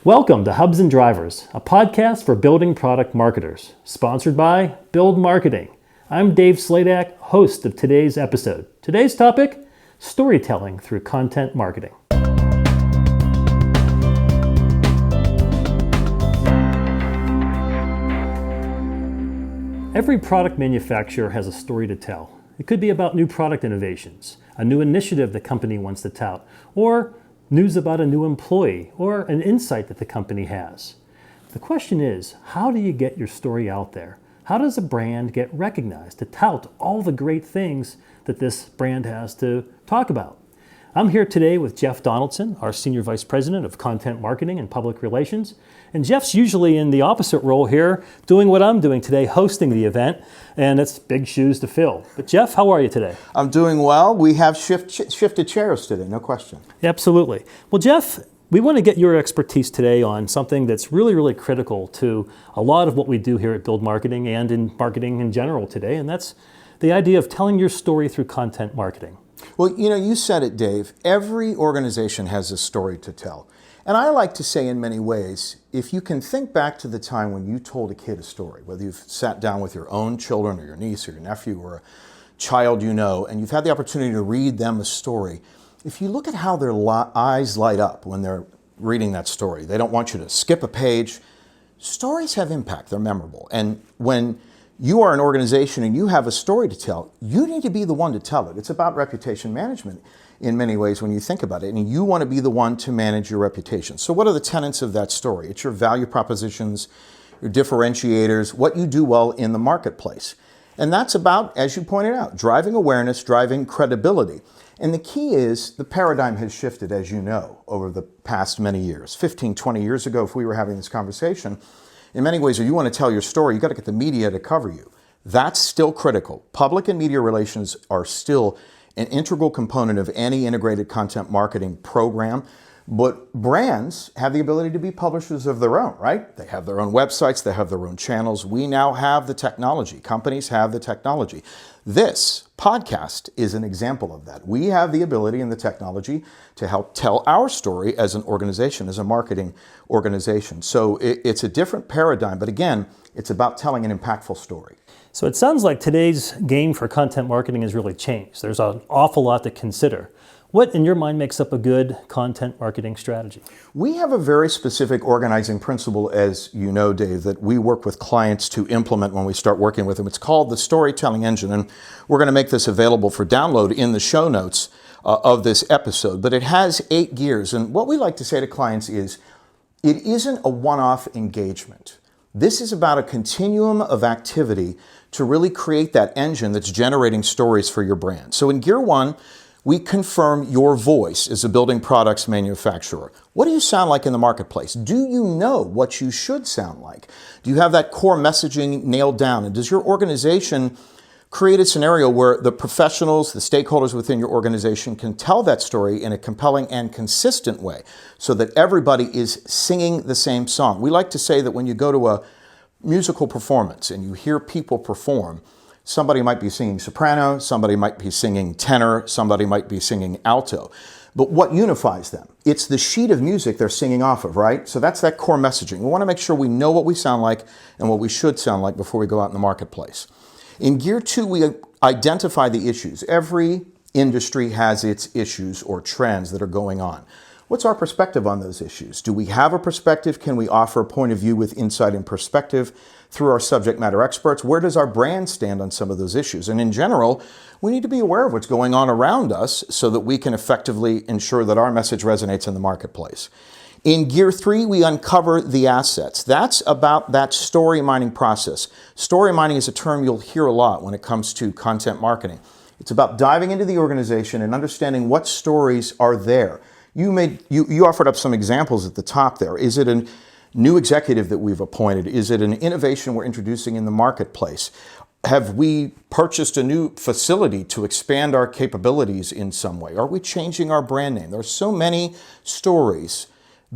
Welcome to Hubs and Drivers, a podcast for building product marketers, sponsored by BLD Marketing. I'm Dave Sladak, host of today's episode. Today's topic, storytelling through content marketing. Every product manufacturer has a story to tell. It could be about new product innovations, a new initiative the company wants to tout, or news about a new employee, or an insight that the company has. The question is, how do you get your story out there? How does a brand get recognized to tout all the great things that this brand has to talk about? I'm here today with Jeff Donaldson, our Senior Vice President of Content Marketing and Public Relations. And Jeff's usually in the opposite role here, doing what I'm doing today, hosting the event, and it's big shoes to fill. But Jeff, how are you today? I'm doing well. We have shifted chairs today, no question. Absolutely. Well, Jeff, we want to get your expertise today on something that's really critical to a lot of what we do here at BLD Marketing and in marketing in general today, and that's the idea of telling your story through content marketing. Well, you said it, Dave. Every organization has a story to tell. And I like to say in many ways, if you can think back to the time when you told a kid a story, whether you've sat down with your own children or your niece or your nephew or a child you know, and you've had the opportunity to read them a story, if you look at how their eyes light up when they're reading that story, they don't want you to skip a page. Stories have impact, they're memorable. And when you are an organization and you have a story to tell, you need to be the one to tell it. It's about reputation management in many ways when you think about it, and you want to be the one to manage your reputation. So what are the tenets of that story? It's your value propositions, your differentiators, what you do well in the marketplace. And that's about, as you pointed out, driving awareness, driving credibility. And the key is the paradigm has shifted, as you know, over the past many years. 15, 20 years ago, if we were having this conversation, in many ways, if you want to tell your story, you've got to get the media to cover you. That's still critical. Public and media relations are still an integral component of any integrated content marketing program. But brands have the ability to be publishers of their own, right? They have their own websites, they have their own channels. We now have the technology. Companies have the technology. This podcast is an example of that. We have the ability and the technology to help tell our story as an organization, as a marketing organization. So it's a different paradigm, but again, it's about telling an impactful story. So it sounds like today's game for content marketing has really changed. There's an awful lot to consider. What, in your mind, makes up a good content marketing strategy? We have a very specific organizing principle, as you know, Dave, that we work with clients to implement when we start working with them. It's called the storytelling engine, and we're going to make this available for download in the show notes of this episode. But it has 8 gears, and what we like to say to clients is, it isn't a one-off engagement. This is about a continuum of activity to really create that engine that's generating stories for your brand. So in Gear 1, we confirm your voice as a building products manufacturer. What do you sound like in the marketplace? Do you know what you should sound like? Do you have that core messaging nailed down? And does your organization create a scenario where the professionals, the stakeholders within your organization can tell that story in a compelling and consistent way so that everybody is singing the same song? We like to say that when you go to a musical performance and you hear people perform, somebody might be singing soprano, somebody might be singing tenor, somebody might be singing alto. But what unifies them? It's the sheet of music they're singing off of, right? So that's that core messaging. We want to make sure we know what we sound like and what we should sound like before we go out in the marketplace. In Gear 2, we identify the issues. Every industry has its issues or trends that are going on. What's our perspective on those issues? Do we have a perspective? Can we offer a point of view with insight and perspective through our subject matter experts? Where does our brand stand on some of those issues? And in general, we need to be aware of what's going on around us so that we can effectively ensure that our message resonates in the marketplace. In Gear 3, we uncover the assets. That's about that story mining process. Story mining is a term you'll hear a lot when it comes to content marketing. It's about diving into the organization and understanding what stories are there. You offered up some examples at the top there. Is it a new executive that we've appointed? Is it an innovation we're introducing in the marketplace? Have we purchased a new facility to expand our capabilities in some way? Are we changing our brand name? There are so many stories,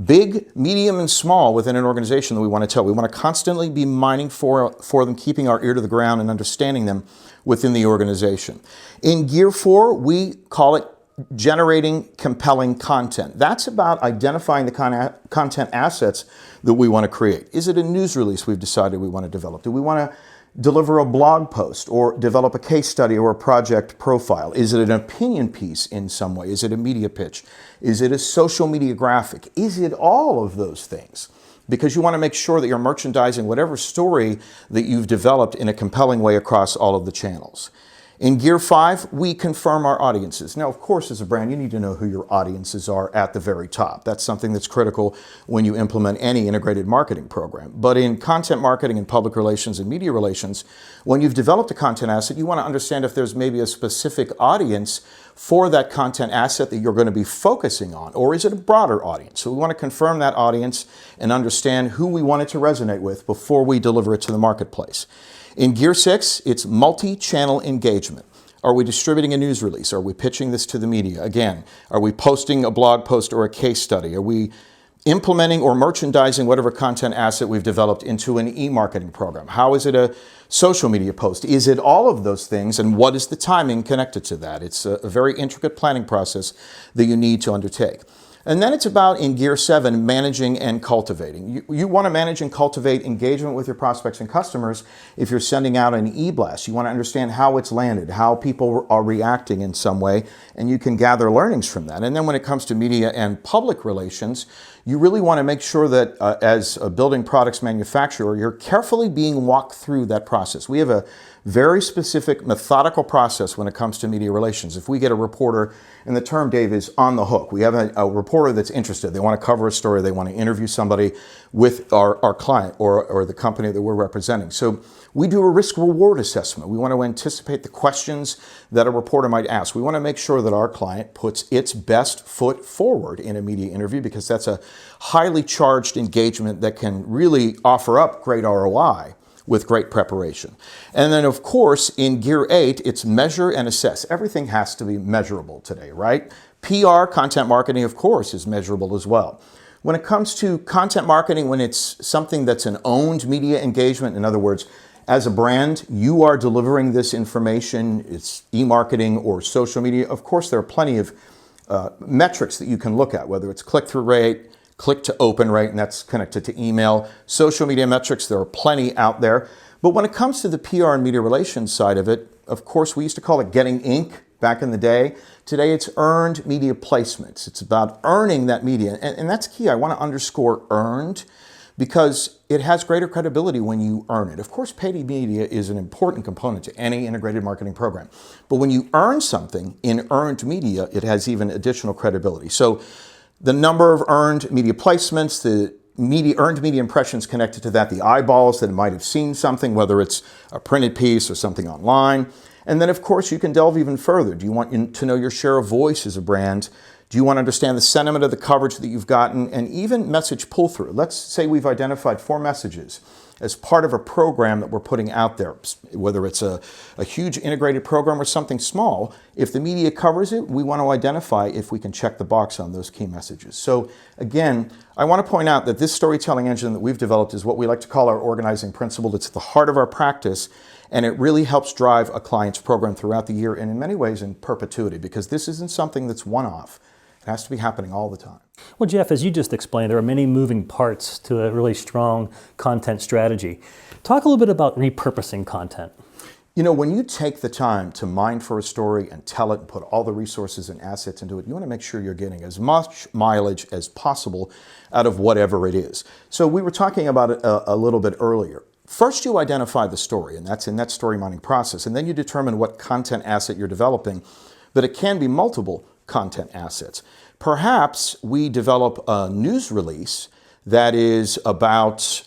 big, medium, and small within an organization that we want to tell. We want to constantly be mining for them, keeping our ear to the ground and understanding them within the organization. In Gear 4, we call it generating compelling content. That's about identifying the content assets that we want to create. Is it a news release we've decided we want to develop? Do we want to deliver a blog post or develop a case study or a project profile? Is it an opinion piece in some way? Is it a media pitch? Is it a social media graphic? Is it all of those things? Because you want to make sure that you're merchandising whatever story that you've developed in a compelling way across all of the channels. In Gear 5, we confirm our audiences. Now, of course, as a brand, you need to know who your audiences are at the very top. That's something that's critical when you implement any integrated marketing program. But in content marketing and public relations and media relations, when you've developed a content asset, you want to understand if there's maybe a specific audience for that content asset that you're going to be focusing on, or is it a broader audience? So we want to confirm that audience and understand who we want it to resonate with before we deliver it to the marketplace. In Gear 6, it's multi-channel engagement. Are we distributing a news release? Are we pitching this to the media? Again, are we posting a blog post or a case study? Are we implementing or merchandising whatever content asset we've developed into an e-marketing program? How is it a social media post? Is it all of those things, and what is the timing connected to that? It's a very intricate planning process that you need to undertake. And then it's about, in Gear 7, managing and cultivating. You want to manage and cultivate engagement with your prospects and customers if you're sending out an e-blast. You want to understand how it's landed, how people are reacting in some way, and you can gather learnings from that. And then when it comes to media and public relations, you really want to make sure that as a building products manufacturer, you're carefully being walked through that process. We have a very specific methodical process when it comes to media relations. If we get a reporter, and the term, Dave, is on the hook. We have a reporter that's interested. They want to cover a story. They want to interview somebody with our client or the company that we're representing. So we do a risk-reward assessment. We want to anticipate the questions that a reporter might ask. We want to make sure that our client puts its best foot forward in a media interview, because that's a highly charged engagement that can really offer up great ROI with great preparation. And then, of course, in Gear 8, it's measure and assess. Everything has to be measurable today, right? PR, content marketing, of course, is measurable as well. When it comes to content marketing, when it's something that's an owned media engagement, in other words, as a brand, you are delivering this information, it's e-marketing or social media, of course, there are plenty of metrics that you can look at, whether it's click-through rate, click to open rate, and that's connected to email. Social media metrics, there are plenty out there. But when it comes to the PR and media relations side of it, of course, we used to call it getting ink back in the day. Today, it's earned media placements. It's about earning that media. And that's key. I want to underscore earned, because it has greater credibility when you earn it. Of course, paid media is an important component to any integrated marketing program. But when you earn something in earned media, it has even additional credibility. So the number of earned media placements, the earned media impressions connected to that, the eyeballs that might have seen something, whether it's a printed piece or something online. And then, of course, you can delve even further. Do you want to know your share of voice as a brand? Do you want to understand the sentiment of the coverage that you've gotten, and even message pull-through? Let's say we've identified 4 messages as part of a program that we're putting out there, whether it's a huge integrated program or something small. If the media covers it, we want to identify if we can check the box on those key messages. So again, I want to point out that this storytelling engine that we've developed is what we like to call our organizing principle. It's at the heart of our practice, and it really helps drive a client's program throughout the year, and in many ways in perpetuity, because this isn't something that's one-off. It has to be happening all the time. Well, Jeff, as you just explained, there are many moving parts to a really strong content strategy. Talk a little bit about repurposing content. You know, when you take the time to mine for a story and tell it and put all the resources and assets into it, you want to make sure you're getting as much mileage as possible out of whatever it is. So we were talking about it a little bit earlier. First, you identify the story, and that's in that story mining process, and then you determine what content asset you're developing, but it can be multiple content assets. Perhaps we develop a news release that is about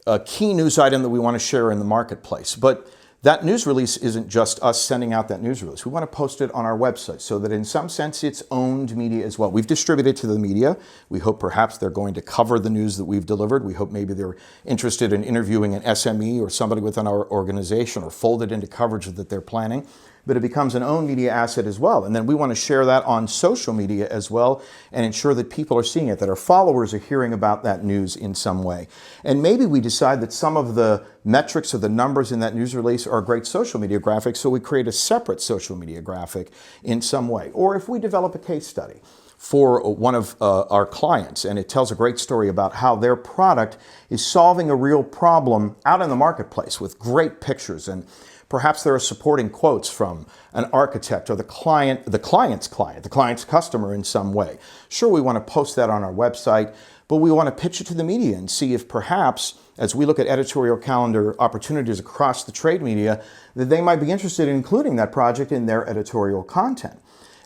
a key news item that we want to share in the marketplace. But that news release isn't just us sending out that news release. We want to post it on our website so that in some sense it's owned media as well. We've distributed to the media. We hope perhaps they're going to cover the news that we've delivered. We hope maybe they're interested in interviewing an SME or somebody within our organization, or fold it into coverage that they're planning. but it becomes an own media asset as well. And then we want to share that on social media as well and ensure that people are seeing it, that our followers are hearing about that news in some way. And maybe we decide that some of the metrics or the numbers in that news release are great social media graphics, so we create a separate social media graphic in some way. Or if we develop a case study for one of our clients, and it tells a great story about how their product is solving a real problem out in the marketplace with great pictures, and perhaps there are supporting quotes from an architect or the client's client, the client's customer in some way. Sure, we want to post that on our website, but we want to pitch it to the media and see if perhaps, as we look at editorial calendar opportunities across the trade media, that they might be interested in including that project in their editorial content.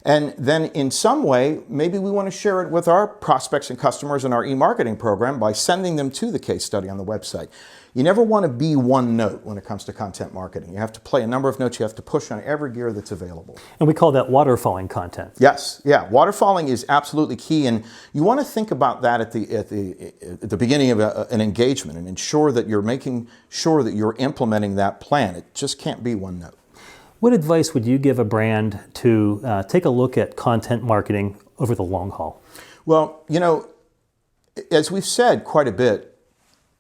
And then in some way, maybe we want to share it with our prospects and customers in our e-marketing program by sending them to the case study on the website. You never want to be one note when it comes to content marketing. You have to play a number of notes. You have to push on every gear that's available. And we call that waterfalling content. Yes, yeah. Waterfalling is absolutely key, and you want to think about that at the beginning of an engagement and ensure that you're making sure that you're implementing that plan. It just can't be one note. What advice would you give a brand to take a look at content marketing over the long haul? Well, you know, as we've said quite a bit,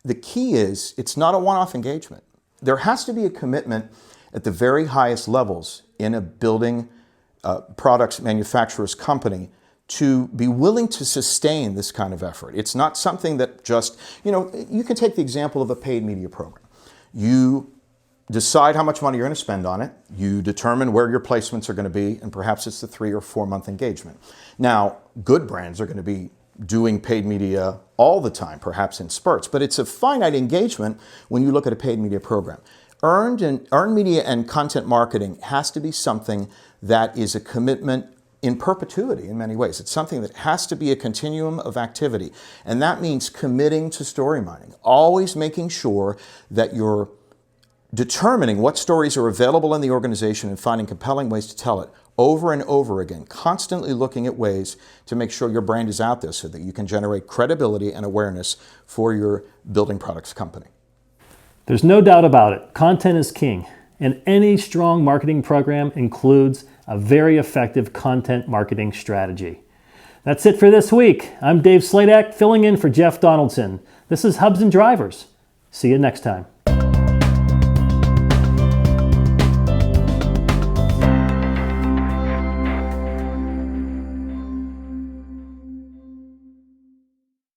the key is it's not a one-off engagement. There has to be a commitment at the very highest levels in a building products manufacturer's company to be willing to sustain this kind of effort. It's not something that just, you know, you can take the example of a paid media program. You decide how much money you're going to spend on it. You determine where your placements are going to be, and perhaps it's a 3 or 4 month engagement. Now, good brands are going to be doing paid media all the time, perhaps in spurts, but it's a finite engagement when you look at a paid media program. Earned media and content marketing has to be something that is a commitment in perpetuity in many ways. It's something that has to be a continuum of activity, and that means committing to story mining, always making sure that you're determining what stories are available in the organization and finding compelling ways to tell it over and over again, constantly looking at ways to make sure your brand is out there so that you can generate credibility and awareness for your building products company. There's no doubt about it. Content is king, and any strong marketing program includes a very effective content marketing strategy. That's it for this week. I'm Dave Sladak, filling in for Jeff Donaldson. This is Hubs and Drivers. See you next time.